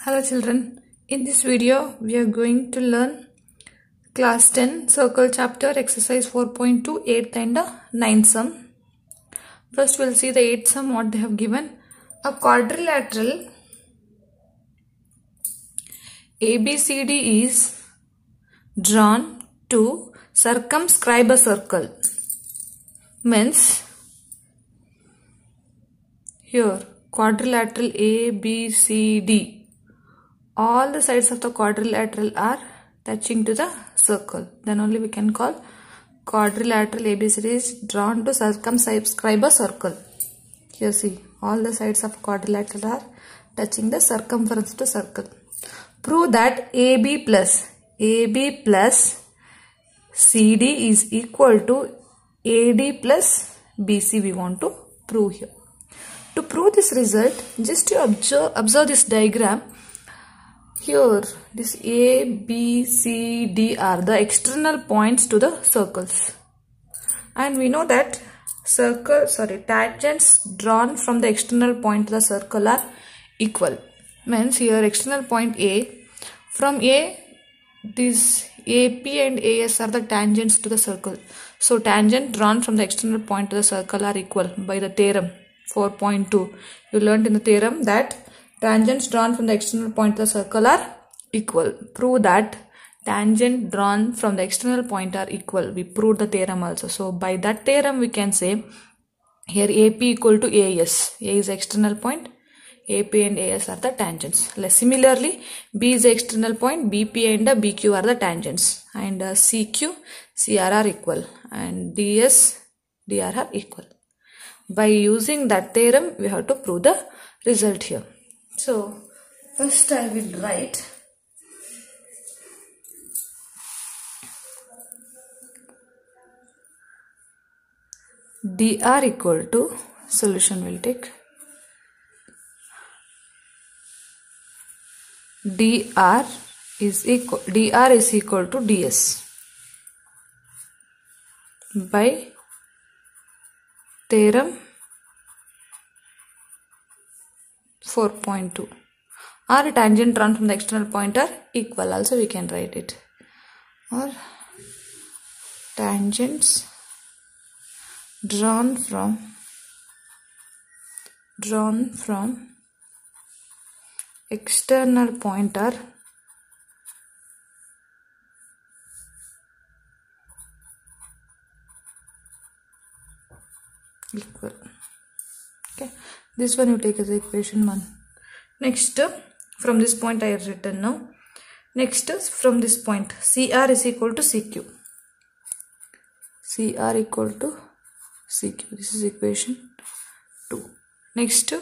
Hello children, in this video we are going to learn class 10 circle chapter exercise 4.2 8th and 9th sum. First we'll see the 8th sum what they have given. A quadrilateral ABCD is drawn to circumscribe a circle. Means here quadrilateral ABCD, all the sides of the quadrilateral are touching to the circle. Then only we can call quadrilateral ABCD is drawn to circumscribe a circle. Here see, all the sides of quadrilateral are touching the circumference of the circle. Prove that AB plus CD is equal to AD plus BC we want to prove here. To prove this result, just you observe this diagram. Here, this A, B, C, D are the external points to the circles. And we know that tangents drawn from the external point to the circle are equal. Means here external point A, from A, this AP and AS are the tangents to the circle. So tangent drawn from the external point to the circle are equal by the theorem 4.2. You learned in the theorem that tangents drawn from the external point to the circle are equal. Prove that tangent drawn from the external point are equal. We proved the theorem also. So by that theorem we can say here AP equal to AS. A is external point. AP and AS are the tangents. Similarly, B is the external point. BP and BQ are the tangents. And CQ, CR are equal. And DS, DR are equal. By using that theorem, we have to prove the result here. So, first I will write dr equal to, solution will take dr is equal to ds by theorem 4.2. Or tangent drawn from the external point are equal. Also we can write it. Or tangents drawn from external point are equal. Okay, this one you take as equation 1. Next, from this point I have written now. Next, from this point, CR is equal to CQ. CR equal to CQ. This is equation 2. Next,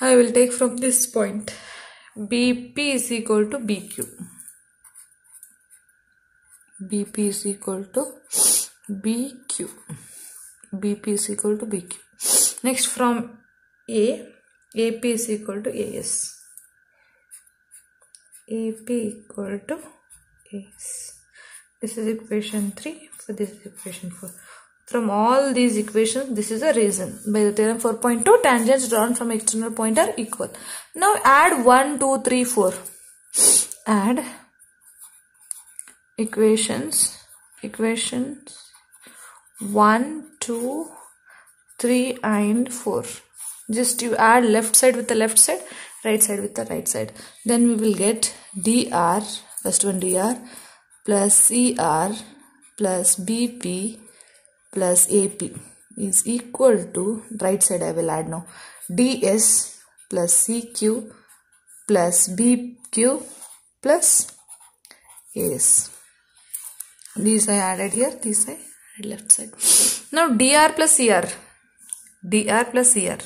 I will take from this point, BP is equal to BQ. BP is equal to BQ. BP is equal to BQ. Next, from A, AP is equal to AS. AP equal to AS. This is equation 3. So this is equation 4. From all these equations, this is a reason. By the theorem 4.2, tangents drawn from external point are equal. Now add 1, 2, 3, 4. Add equations 1, 2, 3 and 4. Just you add left side with the left side, right side with the right side. Then we will get dr, first one dr, plus CR plus BP plus AP is equal to, right side I will add now, DS plus CQ plus BQ plus AS. These I added here, these I added left side. Now dr plus CR. dr plus CR.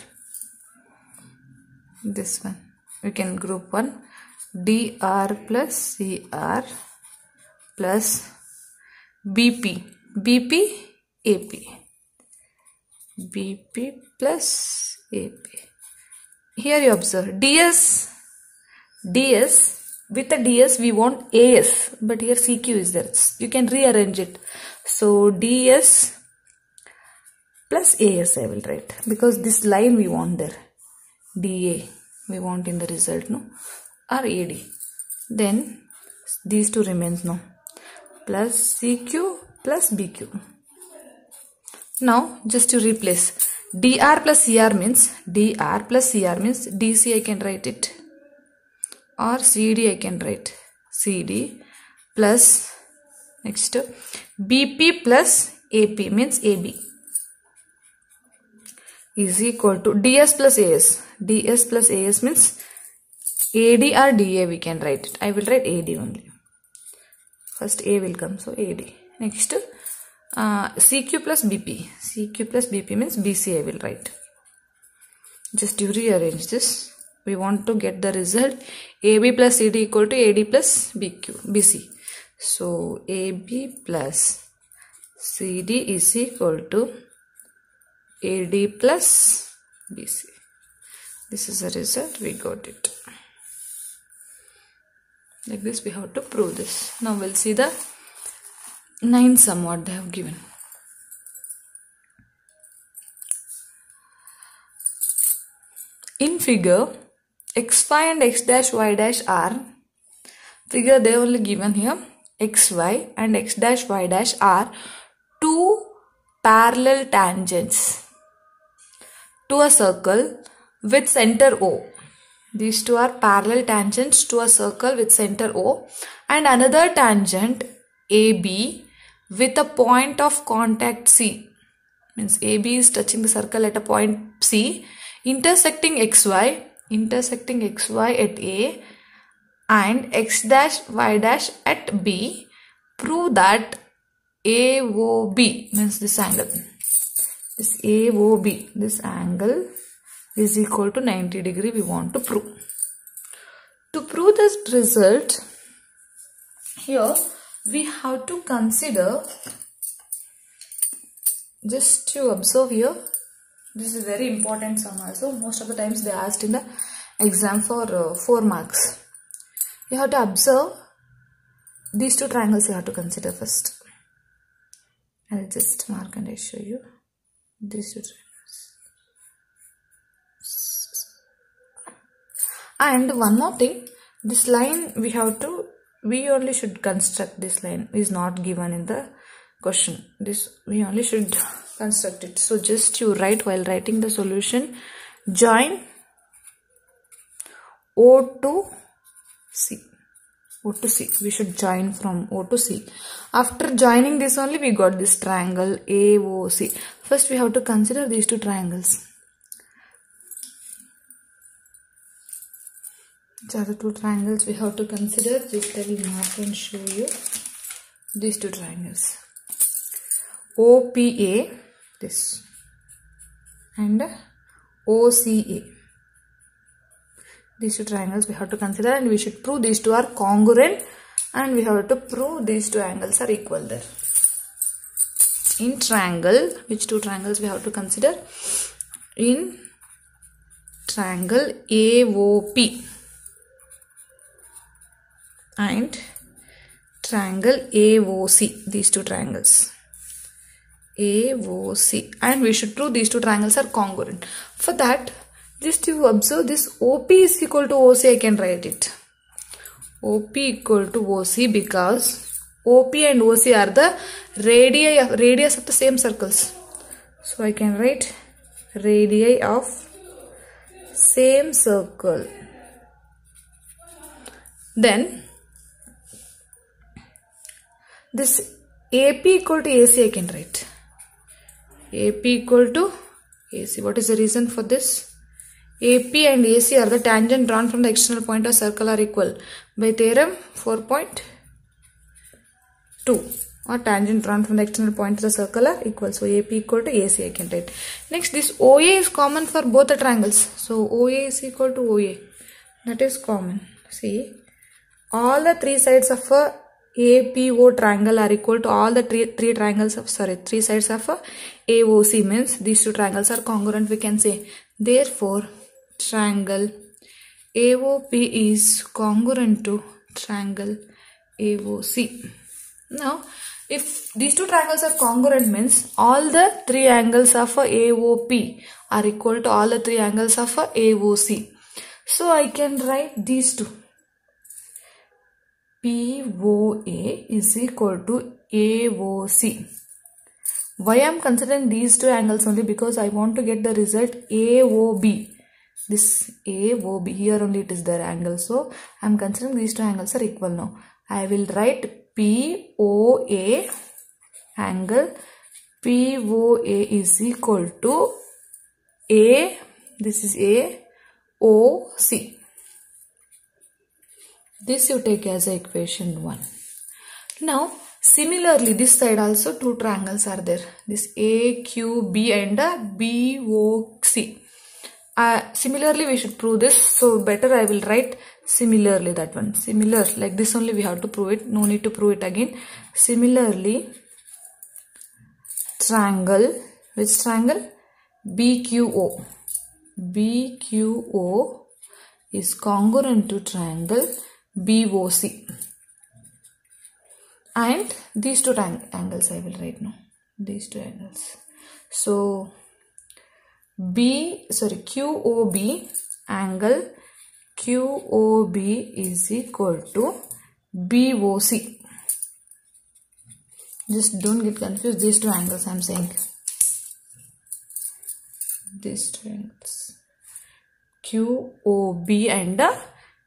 This one we can group one, dr plus CR plus BP AP, BP plus AP. Here you observe DS with the DS we want AS, but here CQ is there. You can rearrange it. So DS plus AS I will write, because this line we want there. DA we want in the result, no, or AD. Then these two remains, no, plus CQ plus BQ. Now just to replace DR plus CR means DC I can write it, or CD I can write, CD plus next BP plus AP means AB is equal to DS plus AS. DS plus AS means AD or DA we can write it. I will write AD only. First A will come, so AD. Next CQ plus BP. CQ plus BP means BC I will write. Just you rearrange this. We want to get the result AB plus CD equal to AD plus BC. So AB plus CD is equal to AD plus BC. This is the result, we got it. Like this we have to prove this. Now we'll see the 9th sum what they have given. In figure, xy and x dash y dash are, figure they only given here, xy and x dash y dash are two parallel tangents to a circle with center O. These two are parallel tangents to a circle with center O, and another tangent AB with a point of contact C. Means AB is touching the circle at a point C, intersecting xy at A and x dash y dash at B. Prove that AOB means this angle. This AOB, this angle is equal to 90 degree we want to prove. To prove this result, here we have to consider, just to observe here, this is a very important sum also. Most of the times they asked in the exam for 4 marks. You have to observe these two triangles you have to consider first. I'll just mark and I'll show you these two triangles. And one more thing, this line we only should construct. This line is not given in the question. This we only should construct it. So just you write, while writing the solution, join O to C. O to C. We should join from O to C. After joining this only we got this triangle AOC. First we have to consider these two triangles. These are the two triangles we have to consider. Just I will mark and show you these two triangles. OPA, this, and OCA. These two triangles we have to consider, and we should prove these two are congruent, and we have to prove these two angles are equal there. In triangle, which two triangles we have to consider? In triangle AOP and triangle AOC, these two triangles AOC, and we should prove these two triangles are congruent. For that, just you observe this OP is equal to OC, I can write it OP equal to OC because OP and OC are the radius of the same circles. So I can write radii of same circle. Then this AP equal to AC I can write. AP equal to AC. What is the reason for this? AP and AC are the tangent drawn from the external point of circle are equal by theorem 4.2, or tangent drawn from the external point of the circle are equal. So AP equal to AC I can write. Next, this OA is common for both the triangles. So OA is equal to OA. That is common. See, all the three sides of a APO triangle are equal to all the three sides of a AOC, means these two triangles are congruent, we can say. Therefore, triangle AOP is congruent to triangle AOC. Now, if these two triangles are congruent, means all the three angles of a AOP are equal to all the three angles of a AOC. So I can write these two. POA is equal to AOC. Why I am considering these two angles only? Because I want to get the result AOB. This AOB, here only it is their angle. So I am considering these two angles are equal now. I will write POA angle. POA is equal to A. This is AOC. This you take as equation 1. Now similarly this side also two triangles are there. This AQB and BOC. Similarly we should prove this. So better I will write similarly that one. Similar, like this only we have to prove it. No need to prove it again. Similarly triangle, which triangle? BQO. BQO is congruent to triangle BOC. And these two angles I will write now. These two angles. So QOB angle QOB is equal to BOC. Just don't get confused. These two angles I am saying. These two angles. QOB and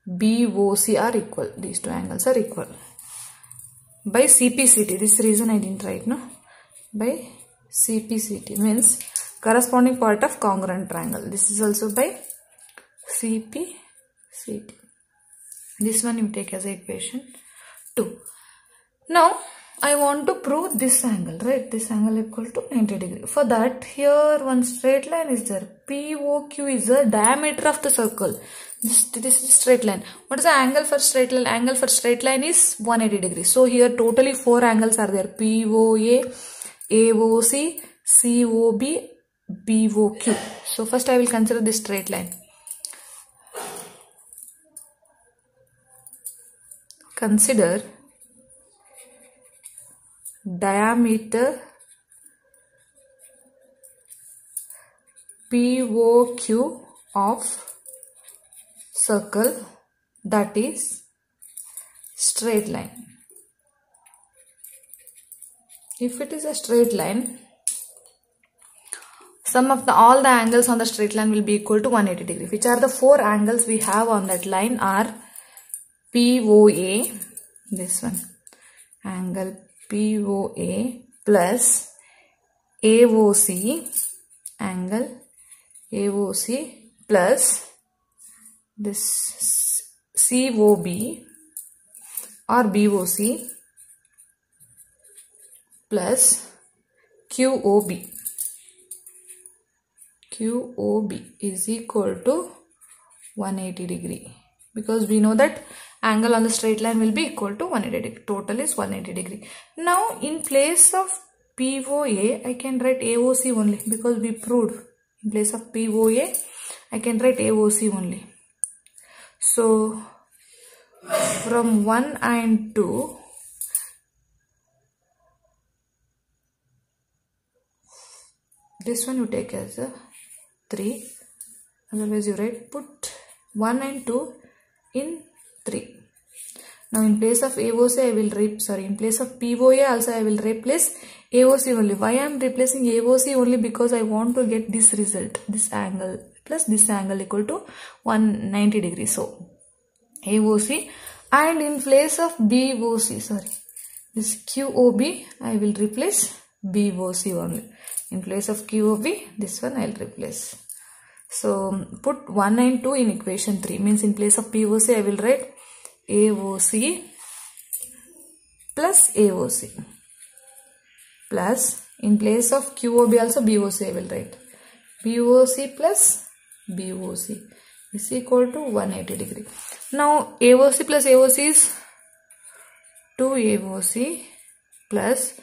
BOC are equal. These two angles are equal. By CPCT. This reason I didn't write, no? By CPCT means corresponding part of congruent triangle. This is also by CPCT. This one you take as equation 2. Now I want to prove this angle, right? This angle equal to 90 degree. For that, here one straight line is there. POQ is the diameter of the circle. This is straight line. What is the angle for straight line? Angle for straight line is 180 degrees. So here totally 4 angles are there. POA, AOC, COB, BOQ. So first I will consider this straight line. Consider diameter POQ of circle, that is straight line. If it is a straight line, sum of all the angles on the straight line will be equal to 180 degree. Which are the 4 angles we have on that line are POA, this one, angle POA plus AOC, angle AOC plus this COB or BOC plus QOB. QOB is equal to 180 degree, because we know that angle on the straight line will be equal to 180 degree. Total is 180 degree. Now in place of POA I can write AOC only, because we proved in place of POA I can write AOC only. So from 1 and 2, this one you take as a 3, otherwise you write put 1 and 2 in 3. Now in place of AOC I will in place of POA also I will replace AOC only. Why I am replacing AOC only? Because I want to get this result, this angle plus this angle equal to 190 degrees. So AOC, and in place of BOC, this QOB I will replace BOC only. In place of QOB, this one I will replace. So put 1 and 2 in equation 3, means in place of POC I will write AOC plus AOC plus in place of QOB also BOC I will write BOC plus BOC is equal to 180 degree. Now AOC plus AOC is 2 AOC plus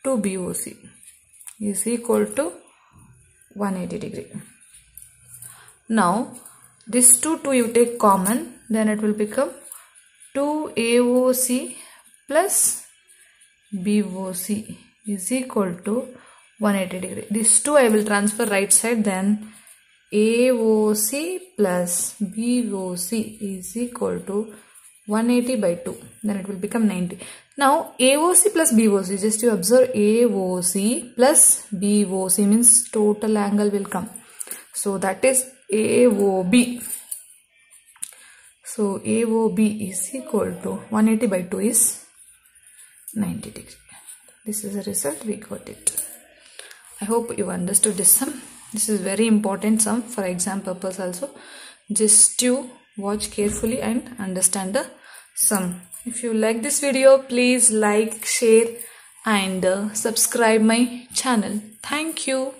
2 BOC is equal to 180 degree. Now this 2 you take common, then it will become 2 AOC plus BOC is equal to 180 degree. This 2 I will transfer right side, then AOC plus BOC is equal to 180 by 2. Then it will become 90. Now AOC plus BOC, just you observe AOC plus BOC means total angle will come. So that is AOB. So AOB is equal to 180 by 2 is 90 degree. This is the result, we got it. I hope you understood this sum. This is very important sum for exam purpose also. Just you watch carefully and understand the sum. If you like this video, please like, share and subscribe my channel. Thank you.